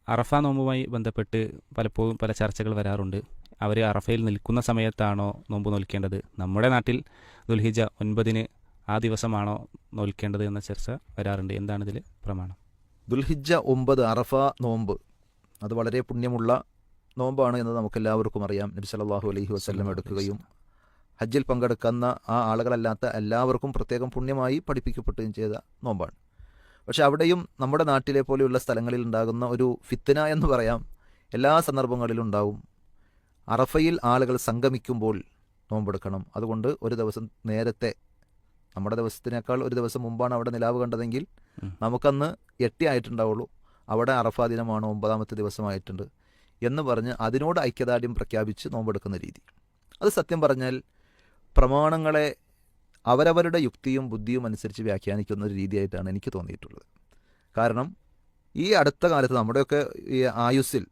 അറഫ നോമ്പുമായി ബന്ധപ്പെട്ട് പലപ്പോഴും പല ചർച്ചകൾ വരാറുണ്ട്. അവർ അറഫയിൽ നിൽക്കുന്ന സമയത്താണോ നോമ്പ് നോൽക്കേണ്ടത്, നമ്മുടെ നാട്ടിൽ ദുൽഹിജ 9 ആ ദിവസമാണോ നോൽക്കേണ്ടത് എന്ന ചർച്ച വരാറുണ്ട്. എന്താണ് ഇതിൽ പ്രമാണം? ദുൽഹിജ്ജ 9 അറഫ നോമ്പ് അത് വളരെ പുണ്യമുള്ള നോമ്പാണ് എന്ന് നമുക്കെല്ലാവർക്കും അറിയാം. നബി സല്ലല്ലാഹു അലൈഹി വസല്ലം എടുക്കുകയും ഹജ്ജിൽ പങ്കെടുക്കുന്ന ആ ആളുകളല്ലാത്ത എല്ലാവർക്കും പ്രത്യേകം പുണ്യമായി പഠിപ്പിക്കപ്പെടുകയും ചെയ്ത നോമ്പാണ്. പക്ഷെ അവിടെയും നമ്മുടെ നാട്ടിലെ പോലെയുള്ള സ്ഥലങ്ങളിൽ ഉണ്ടാകുന്ന ഒരു ഫിത്ന എന്ന് പറയാം, എല്ലാ സന്ദർഭങ്ങളിലും ഉണ്ടാവും. അറഫയിൽ ആളുകൾ സംഗമിക്കുമ്പോൾ നോമ്പെടുക്കണം. അതുകൊണ്ട് ഒരു ദിവസം നേരത്തെ, നമ്മുടെ ദിവസത്തിനേക്കാൾ ഒരു ദിവസം മുമ്പാണ് അവിടെ നിലാവ് കണ്ടതെങ്കിൽ നമുക്കന്ന് 8 ആയിട്ടുണ്ടാവുള്ളൂ. അവിടെ അറഫാ ദിനമാണ് 9ാമത്തെ ദിവസമായിട്ടുണ്ട് എന്ന് പറഞ്ഞ് അതിനോട് ഐക്യദാർഢ്യം പ്രഖ്യാപിച്ച് നോമ്പെടുക്കുന്ന രീതി, അത് സത്യം പറഞ്ഞാൽ പ്രമാണങ്ങളെ അവരവരുടെ യുക്തിയും ബുദ്ധിയും അനുസരിച്ച് വ്യാഖ്യാനിക്കുന്ന ഒരു രീതിയായിട്ടാണ് എനിക്ക് തോന്നിയിട്ടുള്ളത്. കാരണം ഈ അടുത്ത കാലത്ത് നമ്മുടെയൊക്കെ ഈ ആയുസ്സിൽ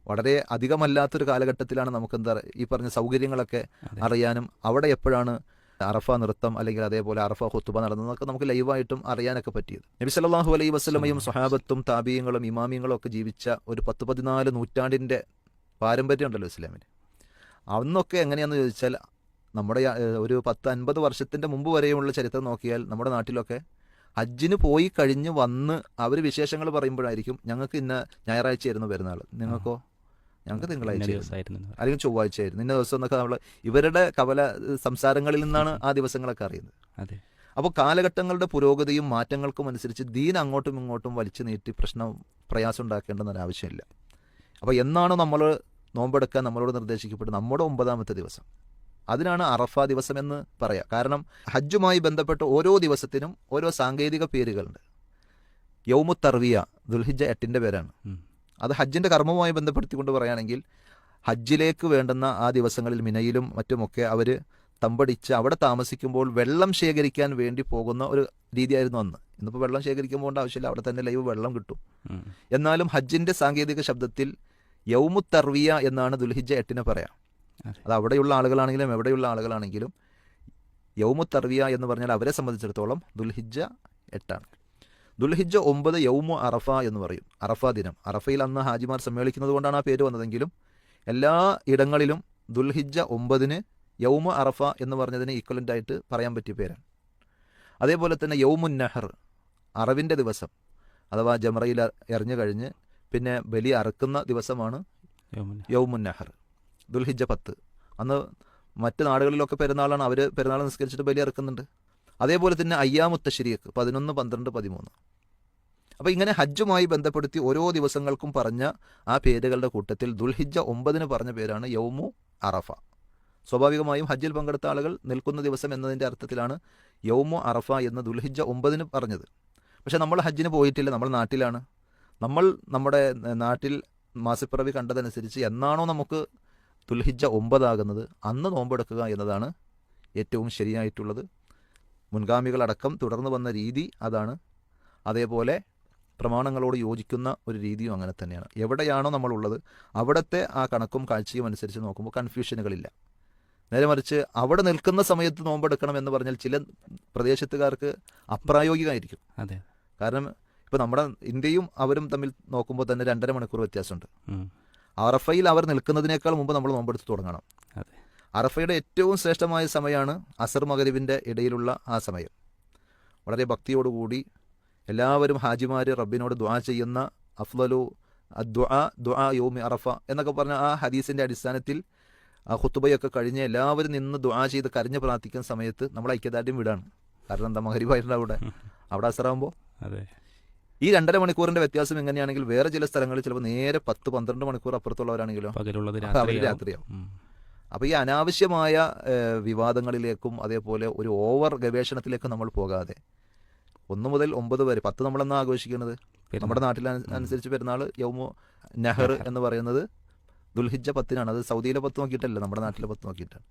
വളരെ അധികമല്ലാത്തൊരു കാലഘട്ടത്തിലാണ് നമുക്കെന്താ ഈ പറഞ്ഞ സൗകര്യങ്ങളൊക്കെ അറിയാനും അവിടെ എപ്പോഴാണ് അറഫ നൃത്തം അല്ലെങ്കിൽ അതേപോലെ അറഫ ഖുത്ബ നടന്നതൊക്കെ നമുക്ക് ലൈവായിട്ടും അറിയാനൊക്കെ പറ്റിയത്. നബി സല്ലല്ലാഹു അലൈഹി വസല്ലമയും സ്വഹാബത്തും താബീങ്ങളും ഇമാമിങ്ങളും ഒക്കെ ജീവിച്ച ഒരു 10-14 നൂറ്റാണ്ടിൻ്റെ പാരമ്പര്യം ഉണ്ടല്ലോ ഇസ്ലാമിന്. അന്നൊക്കെ എങ്ങനെയാണെന്ന് ചോദിച്ചാൽ നമ്മുടെ ഒരു 10-50 വർഷത്തിൻ്റെ മുമ്പ് വരെയുള്ള ചരിത്രം നോക്കിയാൽ നമ്മുടെ നാട്ടിലൊക്കെ ഹജ്ജിന് പോയി കഴിഞ്ഞ് വന്ന് അവർ വിശേഷങ്ങൾ പറയുമ്പോഴായിരിക്കും ഞങ്ങൾക്ക് ഇന്ന ഞായറാഴ്ചയായിരുന്നു പെരുന്നാൾ, നിങ്ങൾക്കോ ഞങ്ങൾക്ക് തിങ്കളാഴ്ച അല്ലെങ്കിൽ ചൊവ്വാഴ്ച ആയിരുന്നു, ഇന്ന ദിവസം എന്നൊക്കെ നമ്മൾ ഇവരുടെ കവല സംസാരങ്ങളിൽ നിന്നാണ് ആ ദിവസങ്ങളൊക്കെ അറിയുന്നത്. അപ്പോൾ കാലഘട്ടങ്ങളുടെ പുരോഗതിയും മാറ്റങ്ങൾക്കും അനുസരിച്ച് ദീൻ അങ്ങോട്ടും ഇങ്ങോട്ടും വലിച്ചു നീട്ടി പ്രയാസം ഉണ്ടാക്കേണ്ടെന്നൊരു ആവശ്യമില്ല. അപ്പോൾ എന്നാണ് നമ്മൾ നോമ്പെടുക്കാൻ നമ്മളോട് നിർദ്ദേശിക്കപ്പെടുന്നത്? നമ്മുടെ 9ാമത്തെ ദിവസം, അതിനാണ് അറഫ ദിവസം എന്ന് പറയാം. കാരണം ഹജ്ജുമായി ബന്ധപ്പെട്ട് ഓരോ ദിവസത്തിനും ഓരോ സാങ്കേതിക പേരുകളുണ്ട്. യൗമു തർവിയ ദുൽഹിജ്ജ 8ന്റെ പേരാണ്. അത് ഹജ്ജിൻ്റെ കർമ്മവുമായി ബന്ധപ്പെടുത്തിക്കൊണ്ട് പറയുകയാണെങ്കിൽ ഹജ്ജിലേക്ക് വേണ്ടുന്ന ആ ദിവസങ്ങളിൽ മിനയിലും മറ്റുമൊക്കെ അവർ തമ്പടിച്ച് അവിടെ താമസിക്കുമ്പോൾ വെള്ളം ശേഖരിക്കാൻ വേണ്ടി പോകുന്ന ഒരു രീതിയായിരുന്നു അന്ന്. ഇന്നിപ്പോൾ വെള്ളം ശേഖരിക്കാൻ പോകേണ്ട ആവശ്യമില്ല, അവിടെ തന്നെ ലൈവ് വെള്ളം കിട്ടും. എന്നാലും ഹജ്ജിൻ്റെ സാങ്കേതിക ശബ്ദത്തിൽ യൗമു തർവിയ എന്നാണ് ദുൽഹിജ്ജ 8നെ പറയാം. അത് അവിടെയുള്ള ആളുകളാണെങ്കിലും എവിടെയുള്ള ആളുകളാണെങ്കിലും യൗമു തർവിയ എന്ന് പറഞ്ഞാൽ അവരെ സംബന്ധിച്ചിടത്തോളം ദുൽഹിജ്ജ 8ആണ്. ദുൽഹിജ്ജ 9 യൗമു അറഫ എന്ന് പറയും, അറഫ ദിനം. അറഫയിൽ അന്ന് ഹാജിമാർ സമ്മേളിക്കുന്നത് കൊണ്ടാണ് ആ പേര് വന്നതെങ്കിലും എല്ലാ ഇടങ്ങളിലും ദുൽഹിജ്ജ 9 യൗമു അറഫ എന്ന് പറഞ്ഞതിന് ഈക്വലൻ്റ് ആയിട്ട് പറയാൻ പറ്റിയ പേരാണ്. അതേപോലെ തന്നെ യൗമുൻ നഹർ, അറവിൻ്റെ ദിവസം, അഥവാ ജമറയിൽ എറിഞ്ഞു കഴിഞ്ഞ് പിന്നെ ബലി അറുക്കുന്ന ദിവസമാണ് യൗമുൻ നഹർ. ദുൽഹിജ്ജ 10 അന്ന് മറ്റ് നാടുകളിലൊക്കെ പെരുന്നാളാണ്, അവർ പെരുന്നാൾ നിസ്കരിച്ചിട്ട് ബലി ഇറക്കുന്നുണ്ട്. അതേപോലെ തന്നെ അയ്യാമു തശ്രീഖ് 11, 12, 13. അപ്പോൾ ഇങ്ങനെ ഹജ്ജുമായി ബന്ധപ്പെടുത്തി ഓരോ ദിവസങ്ങൾക്കും പറഞ്ഞ ആ പേരുകളുടെ കൂട്ടത്തിൽ ദുൽഹിജ്ജ 9 പറഞ്ഞ പേരാണ് യൗമു അറഫ. സ്വാഭാവികമായും ഹജ്ജിൽ പങ്കെടുത്ത ആളുകൾ നിൽക്കുന്ന ദിവസം എന്നതിൻ്റെ അർത്ഥത്തിലാണ് യൗമു അറഫ എന്ന് ദുൽഹിജ്ജ 9 പറഞ്ഞത്. പക്ഷേ നമ്മൾ ഹജ്ജിന് പോയിട്ടില്ല, നമ്മൾ നാട്ടിലാണ്. നമ്മൾ നമ്മുടെ നാട്ടിൽ മാസപ്പിറവി കണ്ടതനുസരിച്ച് എന്നാണോ നമുക്ക് ദുൽഹിജ്ജ 9 ആകുന്നത് അന്ന് നോമ്പെടുക്കുക എന്നതാണ് ഏറ്റവും ശരിയായിട്ടുള്ളത്. മുൻഗാമികളടക്കം തുടർന്ന് വന്ന രീതി അതാണ്. അതേപോലെ പ്രമാണങ്ങളോട് യോജിക്കുന്ന ഒരു രീതിയും അങ്ങനെ തന്നെയാണ്. എവിടെയാണോ നമ്മളുള്ളത് അവിടുത്തെ ആ കണക്കും കാഴ്ചയും അനുസരിച്ച് നോക്കുമ്പോൾ കൺഫ്യൂഷനുകളില്ല. നേരെ മറിച്ച് അവിടെ നിൽക്കുന്ന സമയത്ത് നോമ്പെടുക്കണം എന്ന് പറഞ്ഞാൽ ചില പ്രദേശത്തുകാർക്ക് അപ്രായോഗികമായിരിക്കും. അതെ, കാരണം ഇപ്പോൾ നമ്മുടെ ഇന്ത്യയും അവരും തമ്മിൽ നോക്കുമ്പോൾ തന്നെ 2.5 മണിക്കൂർ വ്യത്യാസമുണ്ട്. അറഫയിൽ അവർ നിൽക്കുന്നതിനേക്കാൾ മുമ്പ് നമ്മൾ നോമ്പെടുത്ത് തുടങ്ങണം. അറഫയുടെ ഏറ്റവും ശ്രേഷ്ഠമായ സമയമാണ് അസർ മഗ്രിബിൻ്റെ ഇടയിലുള്ള ആ സമയം. വളരെ ഭക്തിയോടുകൂടി എല്ലാവരും ഹാജിമാർ റബ്ബിനോട് ദുആ ചെയ്യുന്ന അഫ്ളലു ദുആ യൗമി അറഫ എന്നൊക്കെ പറഞ്ഞ ആ ഹദീസിൻ്റെ അടിസ്ഥാനത്തിൽ ആ ഖുത്ബയൊക്കെ കഴിഞ്ഞ് എല്ലാവരും നിന്ന് ദുആ ചെയ്ത് കരഞ്ഞ് പ്രാർത്ഥിക്കുന്ന സമയത്ത് നമ്മൾ ഐക്യദാർഢ്യം വിടാണ്. കാരണം എന്താ, മഗ്രിബായിട്ടുണ്ട് അവിടെ അസറാകുമ്പോൾ. ഈ 2.5 മണിക്കൂറിൻ്റെ വ്യത്യാസം എങ്ങനെയാണെങ്കിൽ വേറെ ചില സ്ഥലങ്ങളിൽ ചിലപ്പോൾ നേരെ 10-12 മണിക്കൂർ അപ്പുറത്തുള്ളവരാണെങ്കിലോ അവർ രാത്രിയാവും. അപ്പോൾ ഈ അനാവശ്യമായ വിവാദങ്ങളിലേക്കും അതേപോലെ ഒരു ഓവർ ഗവേഷണത്തിലേക്കും നമ്മൾ പോകാതെ 1 മുതൽ 9 വരെ 10 നമ്മളെന്നാണ് ആഘോഷിക്കുന്നത്. നമ്മുടെ നാട്ടിൽ അനുസരിച്ച് പെരുന്നാൾ യൗമു നഹർ എന്ന് പറയുന്നത് ദുൽഹിജ്ജ 10നാണ്. അത് സൗദിയിലെ 10 നോക്കിയിട്ടല്ല, നമ്മുടെ നാട്ടിലെ 10 നോക്കിയിട്ടാണ്.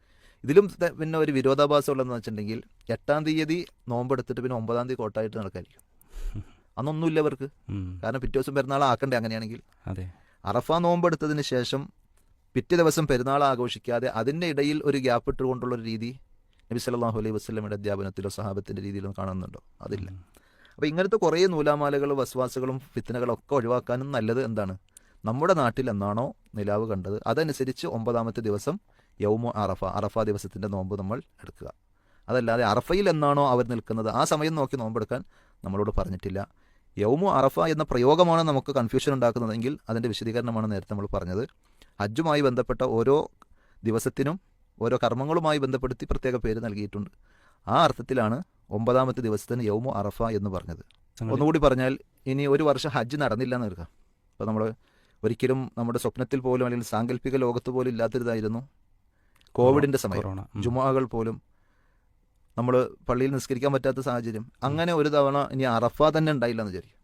ഇതിലും പിന്നെ ഒരു വിരോധാഭാസം ഉള്ളതെന്ന് വെച്ചിട്ടുണ്ടെങ്കിൽ 8-ാം തീയതി നോമ്പെടുത്തിട്ട് പിന്നെ 9-ാം തീയതി കോട്ടായിട്ട് നടക്കായിരിക്കും. അന്നൊന്നുമില്ല അവർക്ക്, കാരണം പിറ്റേ ദിവസം പെരുന്നാൾ ആക്കണ്ടേ. അങ്ങനെയാണെങ്കിൽ അറഫ നോമ്പെടുത്തതിന് ശേഷം പിറ്റേ ദിവസം പെരുന്നാൾ ആഘോഷിക്കാതെ അതിൻ്റെ ഇടയിൽ ഒരു ഗ്യാപ്പ് ഇട്ടുകൊണ്ടുള്ളൊരു രീതി നബി സല്ലല്ലാഹു അലൈഹി വസല്ലമയുടെ അധ്യാപനത്തിലോ സഹാബത്തിൻ്റെ രീതിയിലോ കാണുന്നുണ്ടോ? അതില്ല. അപ്പോൾ ഇങ്ങനത്തെ കുറേ നൂലാമാലകളും വസ്വാസുകളും ഫിത്തനകളും ഒക്കെ ഒഴിവാക്കാനും നല്ലത് എന്താണ്, നമ്മുടെ നാട്ടിൽ എന്നാണോ നിലാവ് കണ്ടത് അതനുസരിച്ച് 9ാമത്തെ ദിവസം യൗമു അറഫ ദിവസത്തിൻ്റെ നോമ്പ് നമ്മൾ എടുക്കുക. അതല്ലാതെ അറഫയിൽ എന്നാണോ അവർ നിൽക്കുന്നത് ആ സമയം നോക്കി നോമ്പെടുക്കാൻ നമ്മളോട് പറഞ്ഞിട്ടില്ല. യൗമു അറഫ എന്ന പ്രയോഗമാണ് നമുക്ക് കൺഫ്യൂഷൻ ഉണ്ടാക്കുന്നതെങ്കിൽ അതിൻ്റെ വിശദീകരണമാണ് നേരത്തെ നമ്മൾ പറഞ്ഞത്. ഹജ്ജുമായി ബന്ധപ്പെട്ട ഓരോ ദിവസത്തിനും ഓരോ കർമ്മങ്ങളുമായി ബന്ധപ്പെടുത്തി പ്രത്യേക പേര് നൽകിയിട്ടുണ്ട്. ആ അർത്ഥത്തിലാണ് 9ാമത്തെ ദിവസത്തിന് യൗമു അറഫ എന്ന് പറഞ്ഞത്. ഒന്നുകൂടി പറഞ്ഞാൽ, ഇനി ഒരു വർഷം ഹജ്ജ് നടന്നില്ല എന്ന് എടുക്കാം. അപ്പോൾ നമ്മൾ ഒരിക്കലും നമ്മുടെ സ്വപ്നത്തിൽ പോലും അല്ലെങ്കിൽ സാങ്കല്പിക ലോകത്ത് പോലും ഇല്ലാത്തൊരിതായിരുന്നു കോവിഡിൻ്റെ സമയം. ജുമാകൾ പോലും നമ്മൾ പള്ളിയിൽ നിസ്കരിക്കാൻ പറ്റാത്ത സാഹചര്യം. അങ്ങനെ ഒരു തവണ ഇനി അറഫ തന്നെ ഉണ്ടായില്ല എന്ന് വിചാരിക്കും.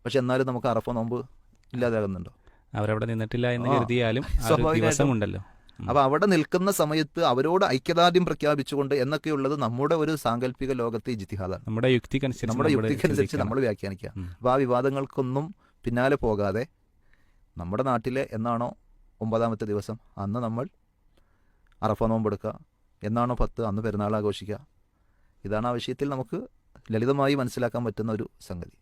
പക്ഷെ എന്നാലും നമുക്ക് അറഫ നോമ്പ് ഇല്ലാതാകുന്നുണ്ടോ? അവരവിടെ നിന്നിട്ടില്ല എന്ന് കരുതിയാലും സ്വാഭാവികമായിട്ടുണ്ടല്ലോ. അപ്പോൾ അവിടെ നിൽക്കുന്ന സമയത്ത് അവരോട് ഐക്യദാർഢ്യം പ്രഖ്യാപിച്ചുകൊണ്ട് എന്നൊക്കെയുള്ളത് നമ്മുടെ ഒരു സാങ്കല്പിക ലോകത്തെ ഇജ്തിഹാദാണ്. നമ്മുടെ യുക്തിക്കനുസരിച്ച് നമ്മൾ വ്യാഖ്യാനിക്കുക. അപ്പോൾ ആ വിവാദങ്ങൾക്കൊന്നും പിന്നാലെ പോകാതെ നമ്മുടെ നാട്ടിലെ എന്നാണോ 9ാമത്തെ ദിവസം അന്ന് നമ്മൾ അറഫ നോമ്പെടുക്കുക, എന്നാണോ 10 അന്ന് പെരുന്നാൾ ആഘോഷിക്കുക. ഇതാണ് ആ വിഷയത്തിൽ നമുക്ക് ലളിതമായി മനസ്സിലാക്കാൻ പറ്റുന്ന ഒരു സംഗതി.